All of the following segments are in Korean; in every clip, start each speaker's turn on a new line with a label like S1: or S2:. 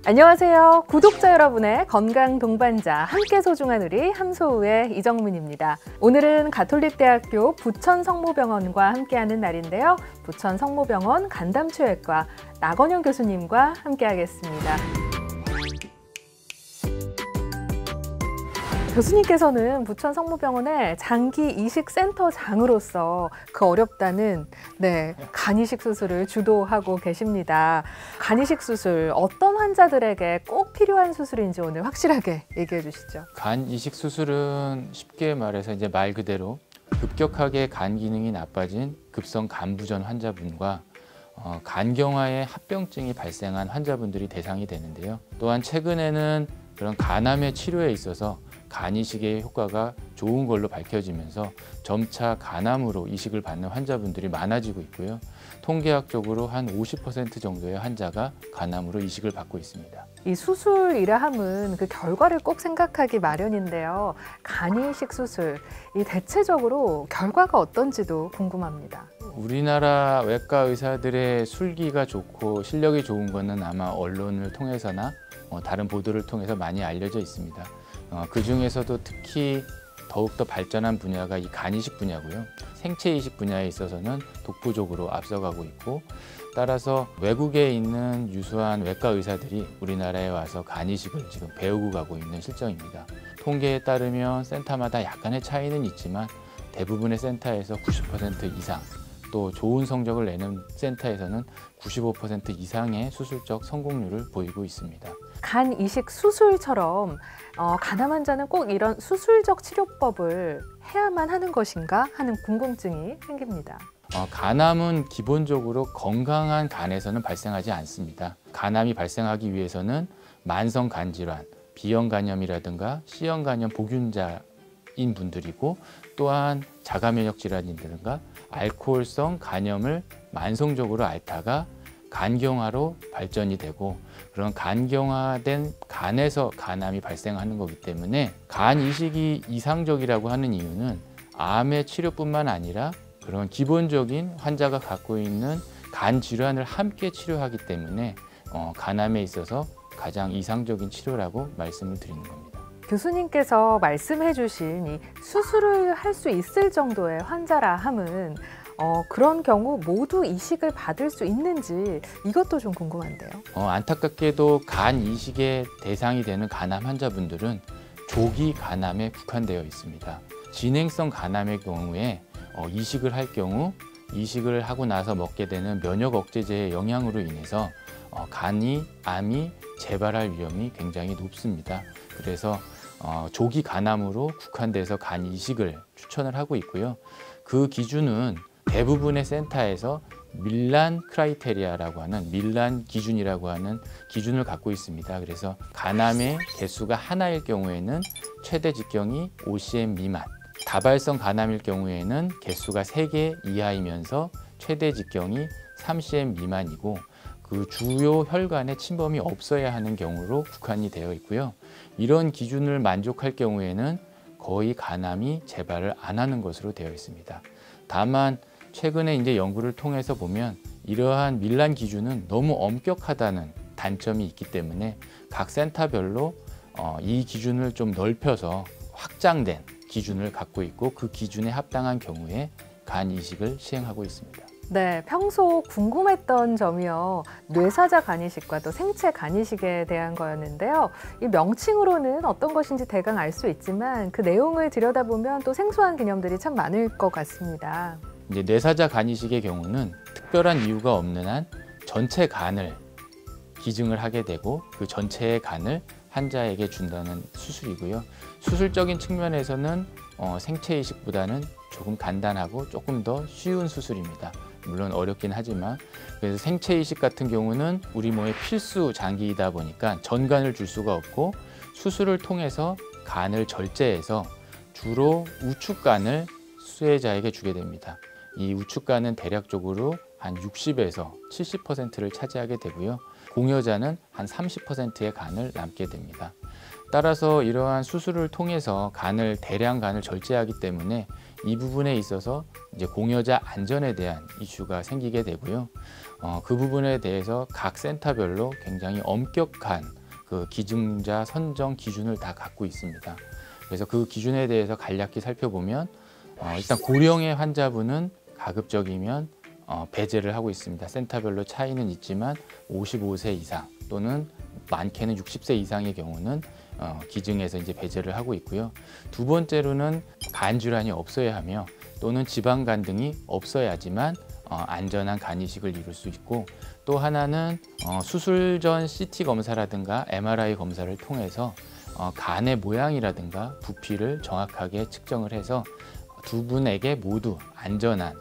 S1: 안녕하세요. 구독자 여러분의 건강 동반자 함께 소중한 우리 함소우의 이정문입니다. 오늘은 가톨릭대학교 부천성모병원과 함께하는 날인데요. 부천성모병원 간담초외과 나건영 교수님과 함께하겠습니다. 교수님께서는 부천성모병원의 장기 이식센터장으로서 그 어렵다는 간 이식 수술을 주도하고 계십니다. 간 이식 수술, 어떤 환자들에게 꼭 필요한 수술인지 오늘 확실하게 얘기해 주시죠.
S2: 간 이식 수술은 쉽게 말해서 이제 말 그대로 급격하게 간 기능이 나빠진 급성 간부전 환자분과 간경화의 합병증이 발생한 환자분들이 대상이 되는데요. 또한 최근에는 그런 간암의 치료에 있어서 간 이식의 효과가 좋은 걸로 밝혀지면서 점차 간암으로 이식을 받는 환자분들이 많아지고 있고요. 통계학적으로 한 50% 정도의 환자가 간암으로 이식을 받고 있습니다.
S1: 이 수술이라 함은 그 결과를 꼭 생각하기 마련인데요. 간 이식 수술, 이 대체적으로 결과가 어떤지도 궁금합니다.
S2: 우리나라 외과 의사들의 술기가 좋고 실력이 좋은 거는 아마 언론을 통해서나 다른 보도를 통해서 많이 알려져 있습니다. 그 중에서도 특히 더욱더 발전한 분야가 이 간이식 분야고요. 생체 이식 분야에 있어서는 독보적으로 앞서가고 있고, 따라서 외국에 있는 유수한 외과 의사들이 우리나라에 와서 간 이식을 지금 배우고 가고 있는 실정입니다. 통계에 따르면 센터마다 약간의 차이는 있지만 대부분의 센터에서 90% 이상, 또 좋은 성적을 내는 센터에서는 95% 이상의 수술적 성공률을 보이고 있습니다.
S1: 간 이식 수술처럼 간암 환자는 꼭 이런 수술적 치료법을 해야만 하는 것인가 하는 궁금증이 생깁니다.
S2: 간암은 기본적으로 건강한 간에서는 발생하지 않습니다. 간암이 발생하기 위해서는 만성 간질환, B형 간염이라든가 C형 간염 복균자인 분들이고, 또한 자가면역 질환이라든가 알코올성 간염을 만성적으로 앓다가 간경화로 발전이 되고, 그런 간경화된 간에서 간암이 발생하는 거기 때문에 간 이식이 이상적이라고 하는 이유는 암의 치료뿐만 아니라 그런 기본적인 환자가 갖고 있는 간 질환을 함께 치료하기 때문에 간암에 있어서 가장 이상적인 치료라고 말씀을 드리는 겁니다.
S1: 교수님께서 말씀해 주신 이 수술을 할 수 있을 정도의 환자라 함은 그런 경우 모두 이식을 받을 수 있는지 이것도 좀 궁금한데요.
S2: 안타깝게도 간 이식의 대상이 되는 간암 환자분들은 조기 간암에 국한되어 있습니다. 진행성 간암의 경우에 이식을 할 경우 이식을 하고 나서 먹게 되는 면역 억제제의 영향으로 인해서 암이 재발할 위험이 굉장히 높습니다. 그래서 조기 간암으로 국한돼서 간 이식을 추천을 하고 있고요. 그 기준은 대부분의 센터에서 밀란 크라이테리아라고 하는 밀란 기준이라고 하는 기준을 갖고 있습니다. 그래서 간암의 개수가 하나일 경우에는 최대 직경이 5cm 미만, 다발성 간암일 경우에는 개수가 3개 이하이면서 최대 직경이 3cm 미만이고, 그 주요 혈관에 침범이 없어야 하는 경우로 국한이 되어 있고요. 이런 기준을 만족할 경우에는 거의 간암이 재발을 안 하는 것으로 되어 있습니다. 다만 최근에 이제 연구를 통해서 보면 이러한 밀란 기준은 너무 엄격하다는 단점이 있기 때문에 각 센터별로 이 기준을 좀 넓혀서 확장된 기준을 갖고 있고, 그 기준에 합당한 경우에 간 이식을 시행하고 있습니다.
S1: 네, 평소 궁금했던 점이요. 뇌사자 간이식과 또 생체 간이식에 대한 거였는데요. 이 명칭으로는 어떤 것인지 대강 알 수 있지만 그 내용을 들여다보면 또 생소한 개념들이 참 많을 것 같습니다.
S2: 이제 뇌사자 간이식의 경우는 특별한 이유가 없는 한 전체 간을 기증을 하게 되고, 그 전체의 간을 환자에게 준다는 수술이고요. 수술적인 측면에서는 생체 이식보다는 조금 간단하고 조금 더 쉬운 수술입니다. 물론 어렵긴 하지만, 그래서 생체 이식 같은 경우는 우리 몸의 필수 장기이다 보니까 전간을 줄 수가 없고, 수술을 통해서 간을 절제해서 주로 우측간을 수혜자에게 주게 됩니다. 이 우측간은 대략적으로 한 60에서 70%를 차지하게 되고요. 공여자는 한 30%의 간을 남게 됩니다. 따라서 이러한 수술을 통해서 대량 간을 절제하기 때문에 이 부분에 있어서 이제 공여자 안전에 대한 이슈가 생기게 되고요. 그 부분에 대해서 각 센터별로 굉장히 엄격한 그 기증자 선정 기준을 다 갖고 있습니다. 그래서 그 기준에 대해서 간략히 살펴보면 일단 고령의 환자분은 가급적이면 배제를 하고 있습니다. 센터별로 차이는 있지만 55세 이상 또는 많게는 60세 이상의 경우는 기증에서 이제 배제를 하고 있고요. 두 번째로는 간 질환이 없어야 하며 또는 지방간 등이 없어야지만 안전한 간 이식을 이룰 수 있고, 또 하나는 수술 전 CT 검사라든가 MRI 검사를 통해서 간의 모양이라든가 부피를 정확하게 측정을 해서 두 분에게 모두 안전한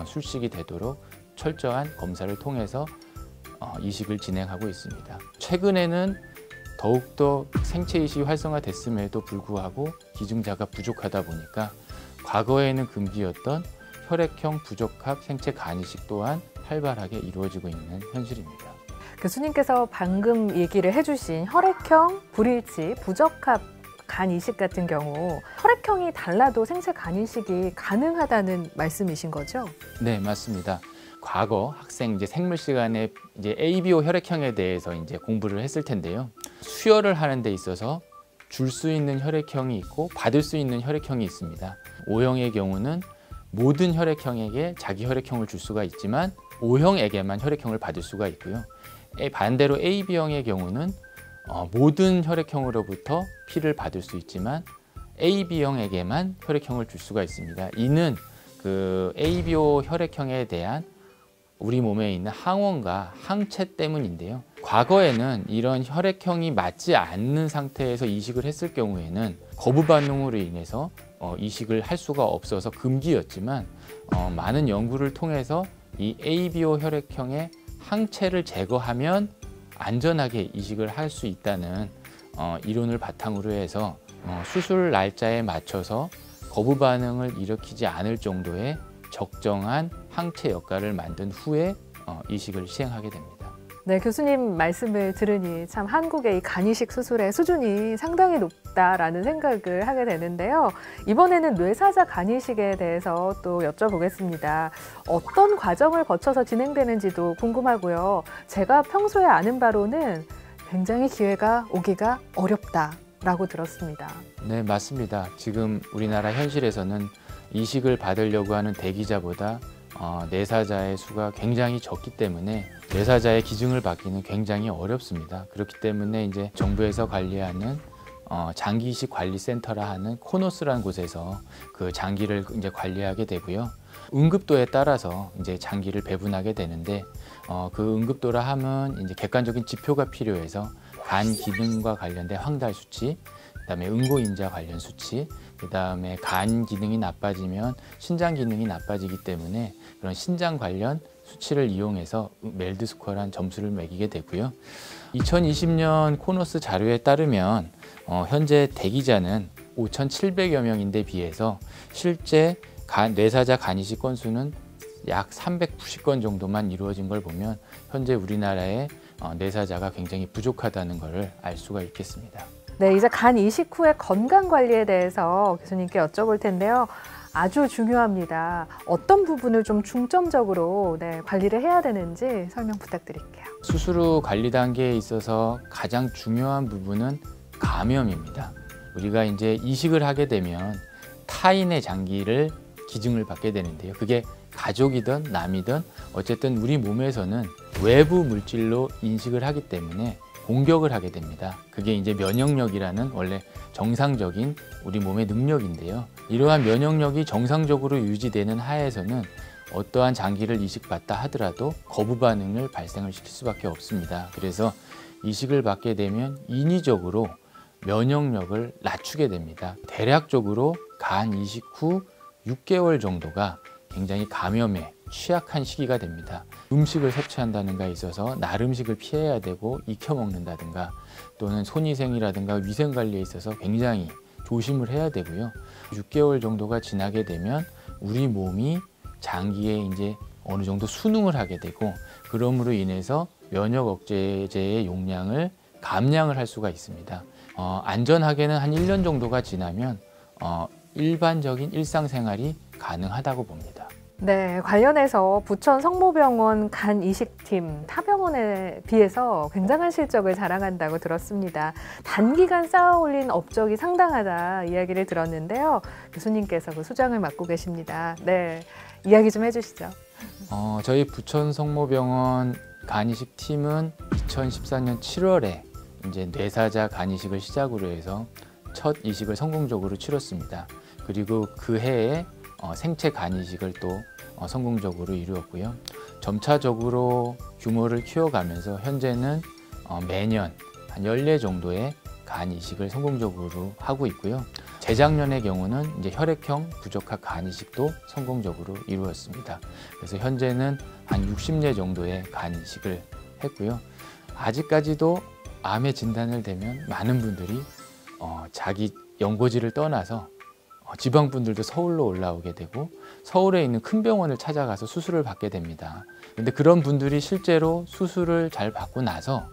S2: 술식이 되도록 철저한 검사를 통해서 이식을 진행하고 있습니다. 최근에는 더욱더 생체 이식이 활성화됐음에도 불구하고 기증자가 부족하다 보니까 과거에는 금기였던 혈액형 부적합 생체 간 이식 또한 활발하게 이루어지고 있는 현실입니다.
S1: 교수님께서 방금 얘기를 해주신 혈액형, 불일치, 부적합 간 이식 같은 경우 혈액형이 달라도 생체 간 이식이 가능하다는 말씀이신 거죠?
S2: 네, 맞습니다. 과거 학생 이제 생물 시간에 이제 ABO 혈액형에 대해서 이제 공부를 했을 텐데요. 수혈을 하는 데 있어서 줄 수 있는 혈액형이 있고 받을 수 있는 혈액형이 있습니다. O형의 경우는 모든 혈액형에게 자기 혈액형을 줄 수가 있지만 O형에게만 혈액형을 받을 수가 있고요. 반대로 AB형의 경우는 모든 혈액형으로부터 피를 받을 수 있지만 AB형에게만 혈액형을 줄 수가 있습니다. 이는 그 ABO 혈액형에 대한 우리 몸에 있는 항원과 항체 때문인데요. 과거에는 이런 혈액형이 맞지 않는 상태에서 이식을 했을 경우에는 거부 반응으로 인해서 이식을 할 수가 없어서 금기였지만 많은 연구를 통해서 이 ABO 혈액형의 항체를 제거하면 안전하게 이식을 할 수 있다는 이론을 바탕으로 해서 수술 날짜에 맞춰서 거부 반응을 일으키지 않을 정도의 적정한 항체 역할을 만든 후에 이식을 시행하게 됩니다.
S1: 네, 교수님 말씀을 들으니 참 한국의 이 간이식 수술의 수준이 상당히 높다라는 생각을 하게 되는데요. 이번에는 뇌사자 간이식에 대해서 또 여쭤보겠습니다. 어떤 과정을 거쳐서 진행되는지도 궁금하고요. 제가 평소에 아는 바로는 굉장히 기회가 오기가 어렵다라고 들었습니다.
S2: 네, 맞습니다. 지금 우리나라 현실에서는 이식을 받으려고 하는 대기자보다 뇌사자의 수가 굉장히 적기 때문에 뇌사자의 기증을 받기는 굉장히 어렵습니다. 그렇기 때문에 이제 정부에서 관리하는 장기 이식 관리센터라 하는 코노스라는 곳에서 그 장기를 이제 관리하게 되고요. 응급도에 따라서 이제 장기를 배분하게 되는데 그 응급도라 함은 이제 객관적인 지표가 필요해서 간 기능과 관련된 황달 수치, 그다음에 응고인자 관련 수치, 그다음에 간 기능이 나빠지면 신장 기능이 나빠지기 때문에 그런 신장 관련 수치를 이용해서 멜드 스코어란 점수를 매기게 되고요. 2020년 코노스 자료에 따르면 현재 대기자는 5,700여 명인데 비해서 실제 뇌사자 간이식 건수는 약 390건 정도만 이루어진 걸 보면 현재 우리나라의 뇌사자가 굉장히 부족하다는 것을 알 수가 있겠습니다.
S1: 네, 이제 간 이식 후의 건강 관리에 대해서 교수님께 여쭤볼 텐데요. 아주 중요합니다. 어떤 부분을 좀 중점적으로 관리를 해야 되는지 설명 부탁드릴게요.
S2: 수술 후 관리 단계에 있어서 가장 중요한 부분은 감염입니다. 우리가 이제 이식을 하게 되면 타인의 장기를 기증을 받게 되는데요. 그게 가족이든 남이든 어쨌든 우리 몸에서는 외부 물질로 인식을 하기 때문에 공격을 하게 됩니다. 그게 이제 면역력이라는 원래 정상적인 우리 몸의 능력인데요. 이러한 면역력이 정상적으로 유지되는 하에서는 어떠한 장기를 이식받다 하더라도 거부 반응을 발생을 시킬 수밖에 없습니다. 그래서 이식을 받게 되면 인위적으로 면역력을 낮추게 됩니다. 대략적으로 간 이식 후 6개월 정도가 굉장히 감염에 취약한 시기가 됩니다. 음식을 섭취한다는 데 있어서 날 음식을 피해야 되고 익혀 먹는다든가 또는 손위생이라든가 위생관리에 있어서 굉장히 조심을 해야 되고요. 6개월 정도가 지나게 되면 우리 몸이 장기에 이제 어느 정도 순응을 하게 되고 그럼으로 인해서 면역 억제제의 용량을 감량을 할 수가 있습니다. 안전하게는 한 1년 정도가 지나면 일반적인 일상생활이 가능하다고 봅니다.
S1: 네, 관련해서 부천 성모병원 간 이식팀 타 병원에 비해서 굉장한 실적을 자랑한다고 들었습니다. 단기간 쌓아 올린 업적이 상당하다 이야기를 들었는데요. 교수님께서 그 수장을 맡고 계십니다. 네, 이야기 좀 해주시죠.
S2: 저희 부천 성모병원 간 이식팀은 2014년 7월에 이제 뇌사자 간 이식을 시작으로 해서 첫 이식을 성공적으로 치렀습니다. 그리고 그 해에 생체 간 이식을 또 성공적으로 이루었고요. 점차적으로 규모를 키워가면서 현재는 매년 한 14 정도의 간 이식을 성공적으로 하고 있고요. 재작년의 경우는 이제 혈액형 부적합 간 이식도 성공적으로 이루었습니다. 그래서 현재는 한 60례 정도의 간 이식을 했고요. 아직까지도 암의 진단을 대면 많은 분들이 자기 연고지를 떠나서 지방 분들도 서울로 올라오게 되고 서울에 있는 큰 병원을 찾아가서 수술을 받게 됩니다. 근데 그런 분들이 실제로 수술을 잘 받고 나서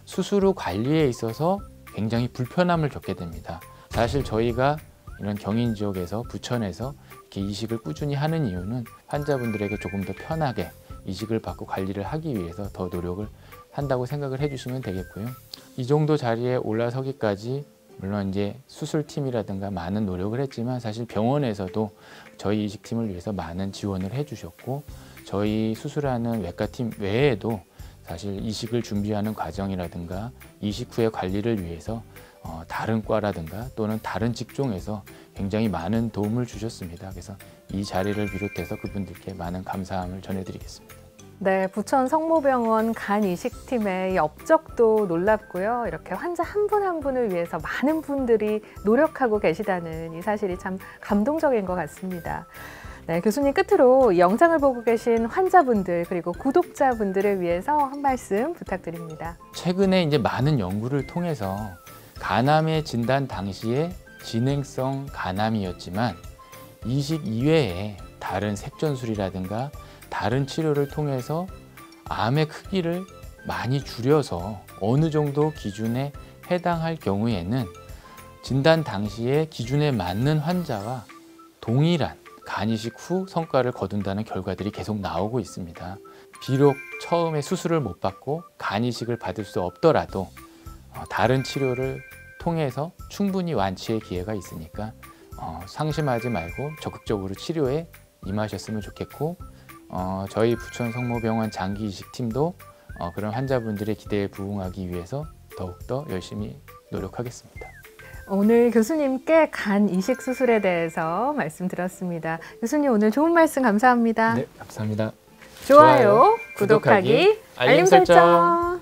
S2: 수술 후 관리에 있어서 굉장히 불편함을 겪게 됩니다. 사실 저희가 이런 경인 지역에서 부천에서 이렇게 이식을 꾸준히 하는 이유는 환자분들에게 조금 더 편하게 이식을 받고 관리를 하기 위해서 더 노력을 한다고 생각을 해주시면 되겠고요. 이 정도 자리에 올라서기까지 물론 이제 수술팀이라든가 많은 노력을 했지만 사실 병원에서도 저희 이식팀을 위해서 많은 지원을 해주셨고 저희 수술하는 외과팀 외에도 사실 이식을 준비하는 과정이라든가 이식 후의 관리를 위해서 다른 과라든가 또는 다른 직종에서 굉장히 많은 도움을 주셨습니다. 그래서 이 자리를 비롯해서 그분들께 많은 감사함을 전해드리겠습니다.
S1: 네, 부천 성모병원 간 이식팀의 이 업적도 놀랍고요. 이렇게 환자 한 분 한 분을 위해서 많은 분들이 노력하고 계시다는 이 사실이 참 감동적인 것 같습니다. 네, 교수님 끝으로 이 영상을 보고 계신 환자분들 그리고 구독자분들을 위해서 한 말씀 부탁드립니다.
S2: 최근에 이제 많은 연구를 통해서 간암의 진단 당시에 진행성 간암이었지만 이식 이외에 다른 색전술이라든가 다른 치료를 통해서 암의 크기를 많이 줄여서 어느 정도 기준에 해당할 경우에는 진단 당시에 기준에 맞는 환자와 동일한 간 이식 후 성과를 거둔다는 결과들이 계속 나오고 있습니다. 비록 처음에 수술을 못 받고 간 이식을 받을 수 없더라도 다른 치료를 통해서 충분히 완치의 기회가 있으니까 상심하지 말고 적극적으로 치료에 임하셨으면 좋겠고 저희 부천 성모병원 장기 이식팀도 그런 환자분들의 기대에 부응하기 위해서 더욱더 열심히 노력하겠습니다.
S1: 오늘 교수님께 간 이식 수술에 대해서 말씀드렸습니다. 교수님 오늘 좋은 말씀 감사합니다.
S2: 네, 감사합니다.
S1: 좋아요, 구독하기, 알림 설정.